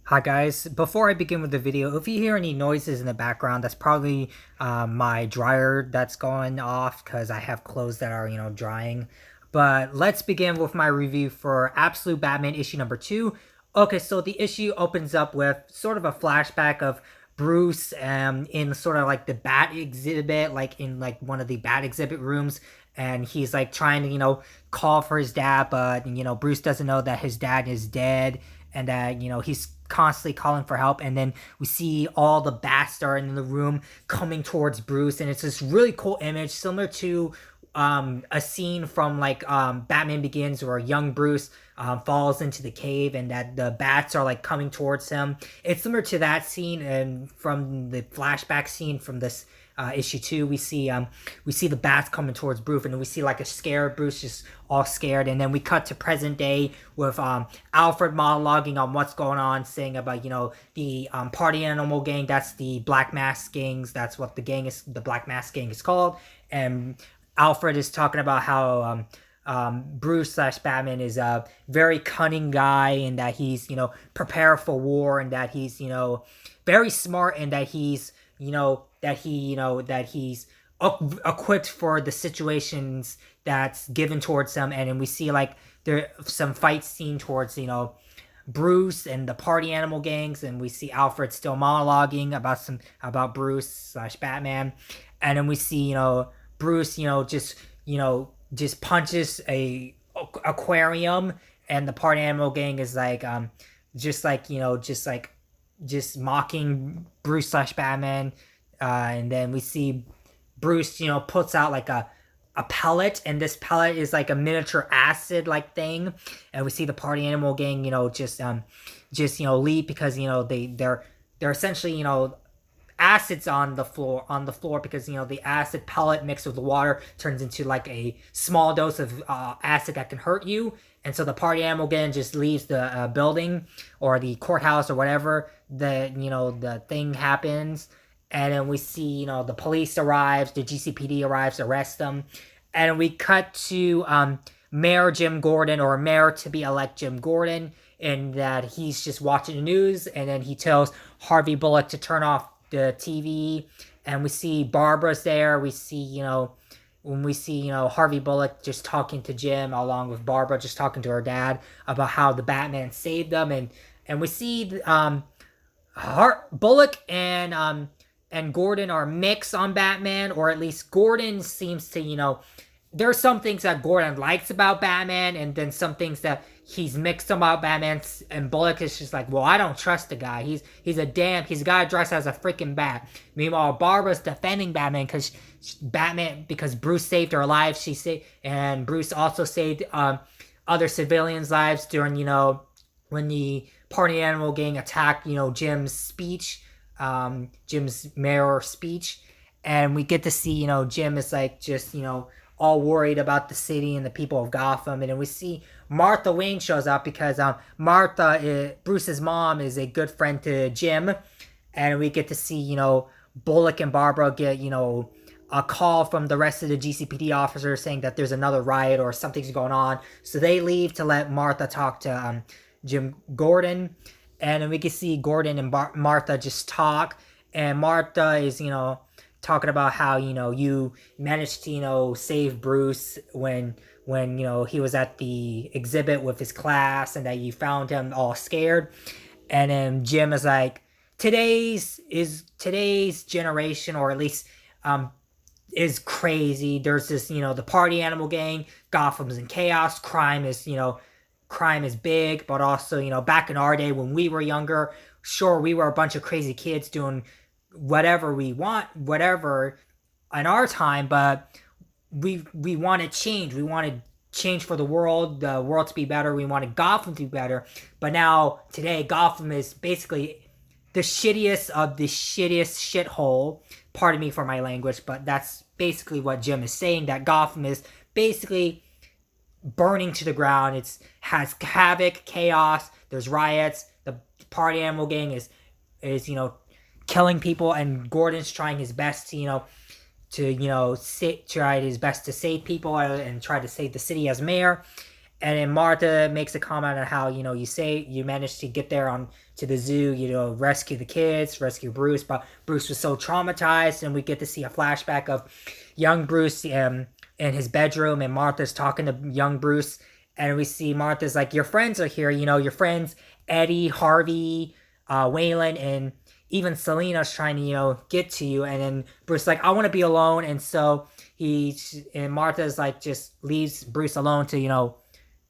Hi guys, before I begin with the video, if you hear any noises in the background, that's probably my dryer that's going off because I have clothes that are, drying. But let's begin with my review for Absolute Batman issue number 2. Okay, so the issue opens up with sort of a flashback of Bruce in sort of like the Bat exhibit, like in like one of the Bat exhibit rooms. And he's like trying to, call for his dad, but, Bruce doesn't know that his dad is dead and that he's constantly calling for help. And then we see all the bats are in the room coming towards Bruce, and it's this really cool image similar to a scene from like Batman Begins where young Bruce falls into the cave and that the bats are like coming towards him. It's similar to that scene, and from the flashback scene from this issue 2, we see the bats coming towards Bruce, and we see like a scared Bruce, just all scared. And then we cut to present day with Alfred monologuing on what's going on, saying about the party animal gang. That's the Black Mask gangs. That's what the gang is. The Black Mask gang is called. And Alfred is talking about how Bruce slash Batman is a very cunning guy, and that he's prepared for war, and that he's very smart, and that he's that he's equipped for the situations that's given towards him. And then we see like there some fight scene towards Bruce and the party animal gangs, and we see Alfred still monologuing about Bruce slash Batman. And then we see Bruce just punches a aquarium, and the party animal gang is like just mocking Bruce slash Batman. And then we see Bruce puts out like a pellet, and this pellet is like a miniature acid like thing. And we see the party animal gang just leave because they're essentially acids on the floor because the acid pellet mixed with the water turns into like a small dose of acid that can hurt you. And so the party animal gang just leaves the building or the courthouse or whatever the thing happens. And then we see the police arrives, the GCPD arrives, arrest them. And we cut to Mayor Jim Gordon, or Mayor to be elect Jim Gordon, and that he's just watching the news. And then he tells Harvey Bullock to turn off the TV. And we see Barbara's there. We see when we see Harvey Bullock just talking to Jim, along with Barbara just talking to her dad about how the Batman saved them. And we see Bullock and Gordon are mixed on Batman, or at least Gordon seems to there are some things that Gordon likes about Batman, and then some things that he's mixed about Batman. And Bullock is just like, well, I don't trust the guy. He's a guy dressed as a freaking bat. Meanwhile, Barbara's defending Batman because Bruce saved her life. And Bruce also saved other civilians' lives during when the party animal gang attacked Jim's mayor speech. And we get to see Jim is like just all worried about the city and the people of Gotham. And then we see Martha Wayne shows up because Bruce's mom, is a good friend to Jim. And we get to see Bullock and Barbara get a call from the rest of the GCPD officers saying that there's another riot or something's going on. So they leave to let Martha talk to Jim Gordon. And then we can see Gordon and Martha just talk. And Martha is talking about how you managed to save Bruce when he was at the exhibit with his class, and that you found him all scared. And then Jim is like, today's generation, or at least is crazy. There's this the party animal gang, Gotham's in chaos, crime is big. But also back in our day when we were younger, sure, we were a bunch of crazy kids doing whatever we want, whatever in our time, but we wanted change. We wanted change for the world to be better. We wanted Gotham to be better. But now today, Gotham is basically the shittiest of the shittiest shithole. Pardon me for my language, but that's basically what Jim is saying, that Gotham is basically burning to the ground. It has havoc, chaos, there's riots, the party animal gang is killing people, and Gordon's trying his best to try his best to save people and try to save the city as mayor. And then Martha makes a comment on how, you say you managed to get there on to the zoo, rescue the kids, rescue Bruce, but Bruce was so traumatized, and we get to see a flashback of young Bruce in his bedroom, and Martha's talking to young Bruce, and we see Martha's like, your friends are here, your friends Eddie, Harvey, Waylon, and even Selena's trying to, get to you. And then Bruce's like, I want to be alone. And so and Martha's like, just leaves Bruce alone to,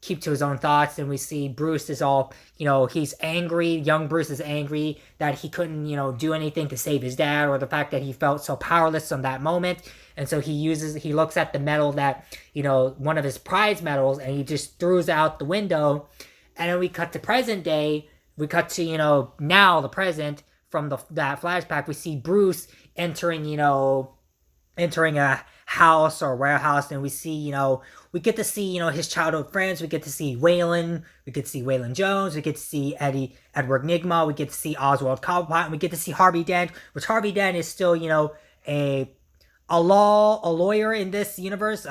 keep to his own thoughts. And we see Bruce is all, he's angry. Young Bruce is angry that he couldn't, do anything to save his dad, or the fact that he felt so powerless in that moment. And so he looks at the medal that, one of his prize medals, and he just throws out the window. And then we cut to present day. We cut to, now the present from that flashback. We see Bruce entering a house or warehouse, and we see, we get to see, his childhood friends. We get to see Waylon. We get to see Waylon Jones. We get to see Edward Nygma. We get to see Oswald Cobblepot. And we get to see Harvey Dent, which Harvey Dent is still, a lawyer in this universe.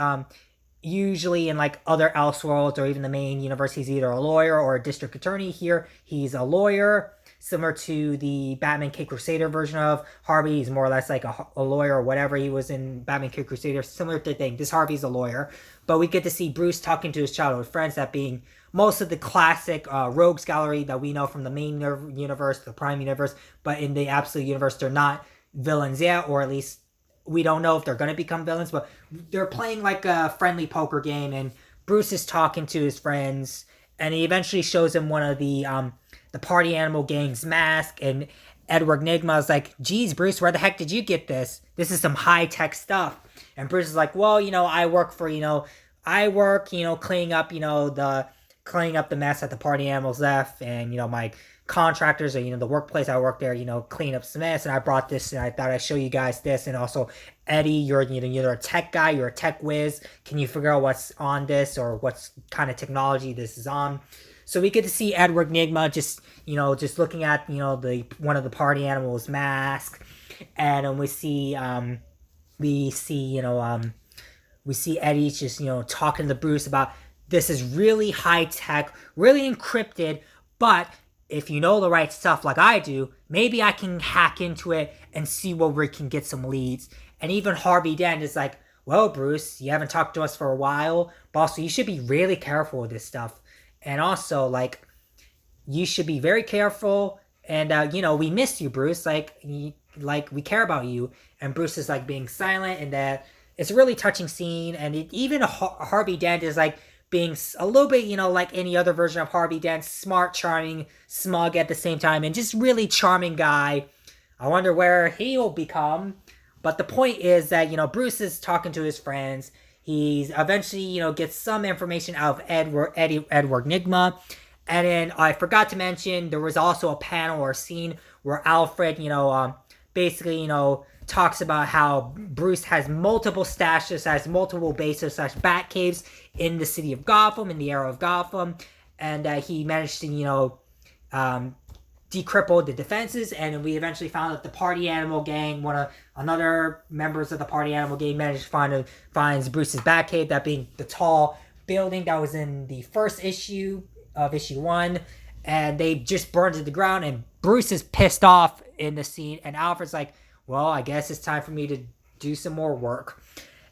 Usually in like other Elseworlds or even the main universe, he's either a lawyer or a district attorney. Here, he's a lawyer. Similar to the Batman Caped Crusader version of Harvey, he's more or less like a lawyer or whatever he was in Batman Caped Crusader. Similar to the thing. This Harvey's a lawyer. But we get to see Bruce talking to his childhood friends, that being most of the classic rogues gallery that we know from the main universe, the Prime universe. But in the Absolute universe, they're not villains yet, or at least we don't know if they're going to become villains. But they're playing like a friendly poker game, and Bruce is talking to his friends, and he eventually shows him one of the Party Animal Gang's mask, and Edward Nygma is like, geez, Bruce, where the heck did you get this? This is some high-tech stuff. And Bruce is like, well, I work for, cleaning up, cleaning up the mess that the Party Animals left, and, my contractors, or, the workplace I work there, clean up some mess, and I brought this, and I thought I'd show you guys this. And also, Eddie, you're a tech guy, you're a tech whiz. Can you figure out what's on this, or what kind of technology this is on? So we get to see Edward Nygma just looking at, the one of the Party Animals' mask, and we see Eddie just, talking to Bruce about, this is really high tech, really encrypted, but if you know the right stuff like I do, maybe I can hack into it and see where we can get some leads. And even Harvey Dent is like, well, Bruce, you haven't talked to us for a while, but also you should be really careful with this stuff. And also, like, you should be very careful. And, we missed you, Bruce. Like, we care about you. And Bruce is, like, being silent. And that it's a really touching scene. And even Harvey Dent is, like, being a little bit, like any other version of Harvey Dent. Smart, charming, smug at the same time. And just really charming guy. I wonder where he'll become. But the point is that, Bruce is talking to his friends. He's eventually, gets some information out of Edward Nygma. And then I forgot to mention, there was also a panel or a scene where Alfred, basically, talks about how Bruce has multiple stashes, has multiple bases / bat caves in the city of Gotham, in the era of Gotham. And he managed to, decripple the defenses, and we eventually found that the Party Animal Gang, another members of the Party Animal Gang, managed to finds Bruce's Batcave, that being the tall building that was in the first issue of issue 1, and they just burned to the ground, and Bruce is pissed off in the scene, and Alfred's like, well, I guess it's time for me to do some more work.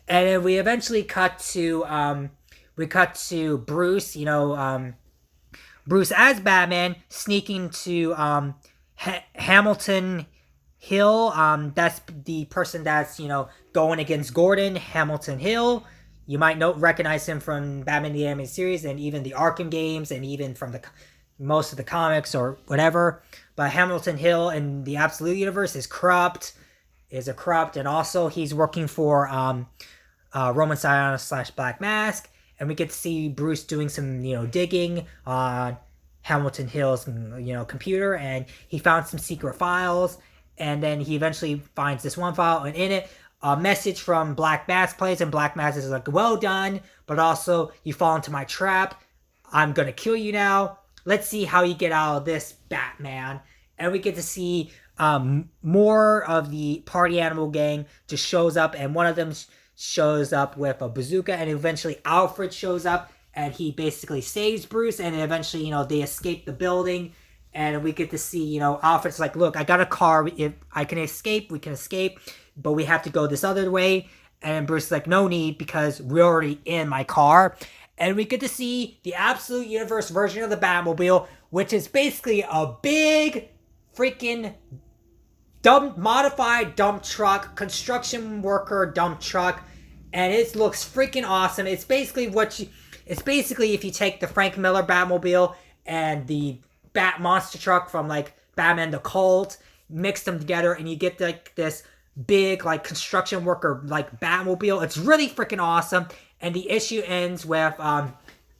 And then we eventually cut to Bruce, Bruce as Batman sneaking to Hamilton Hill. That's the person that's, going against Gordon, Hamilton Hill. You might recognize him from Batman the Animated Series and even the Arkham games, and even from most of the comics or whatever. But Hamilton Hill in the Absolute Universe is corrupt, and also he's working for Roman Sionis / Black Mask. And we get to see Bruce doing some, digging on Hamilton Hill's, computer, and he found some secret files. And then he eventually finds this one file, and in it, a message from Black Mask plays, and Black Mask is like, well done, but also, you fall into my trap. I'm gonna kill you now. Let's see how you get out of this, Batman. And we get to see more of the Party Animal Gang just shows up, and one of them shows up with a bazooka, and eventually Alfred shows up, and he basically saves Bruce, and eventually, you know, they escape the building, and we get to see, you know, Alfred's like, look, I got a car. If I can escape, we can escape, but we have to go this other way. And Bruce is like, no need, because we're already in my car. And we get to see the Absolute Universe version of the Batmobile, which is basically a big freaking modified dump truck, construction worker dump truck, and it looks freaking awesome. It's basically if you take the Frank Miller Batmobile and the Bat monster truck from like Batman the Cult, mix them together, and you get like this big like construction worker like Batmobile. It's really freaking awesome. And the issue ends with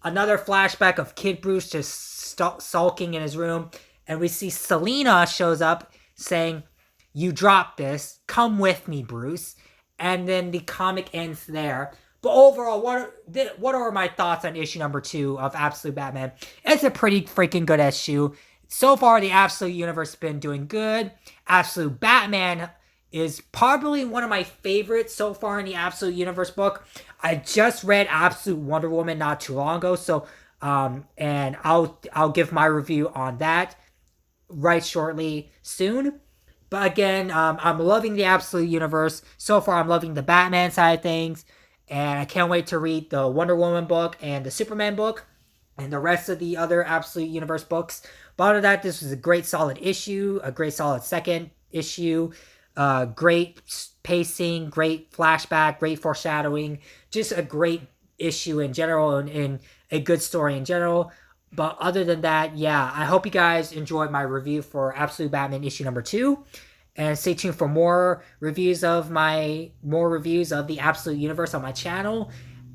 another flashback of Kid Bruce just sulking in his room, and we see Selina shows up saying, "You dropped this. Come with me, Bruce." And then the comic ends there. But overall, what are my thoughts on issue number 2 of Absolute Batman? It's a pretty freaking good issue. So far, the Absolute Universe has been doing good. Absolute Batman is probably one of my favorites so far in the Absolute Universe book. I just read Absolute Wonder Woman not too long ago, so and I'll give my review on that right shortly soon. But again, I'm loving the Absolute Universe. So far, I'm loving the Batman side of things. And I can't wait to read the Wonder Woman book and the Superman book and the rest of the other Absolute Universe books. But other than that, this was a great solid issue, a great solid second issue. Great pacing, great flashback, great foreshadowing. Just a great issue in general and a good story in general. But other than that, yeah, I hope you guys enjoyed my review for Absolute Batman issue number 2. And stay tuned for more reviews of the Absolute Universe on my channel.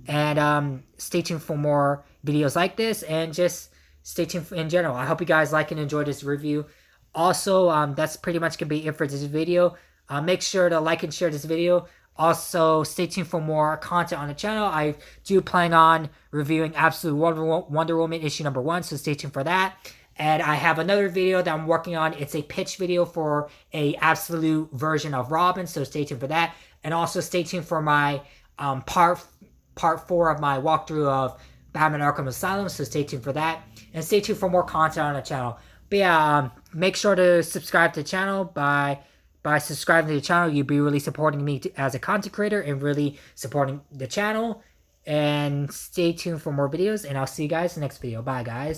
And stay tuned for more videos like this. And just stay tuned in general. I hope you guys like and enjoy this review. Also, that's pretty much going to be it for this video. Make sure to like and share this video. Also, stay tuned for more content on the channel. I do plan on reviewing Absolute Wonder Woman issue number 1, so stay tuned for that. And I have another video that I'm working on. It's a pitch video for a Absolute version of Robin, so stay tuned for that. And also stay tuned for my part 4 of my walkthrough of Batman Arkham Asylum, so stay tuned for that. And stay tuned for more content on the channel. But yeah, make sure to subscribe to the channel. By subscribing to the channel, you'll be really supporting me as a content creator and really supporting the channel. And stay tuned for more videos, and I'll see you guys in the next video. Bye, guys.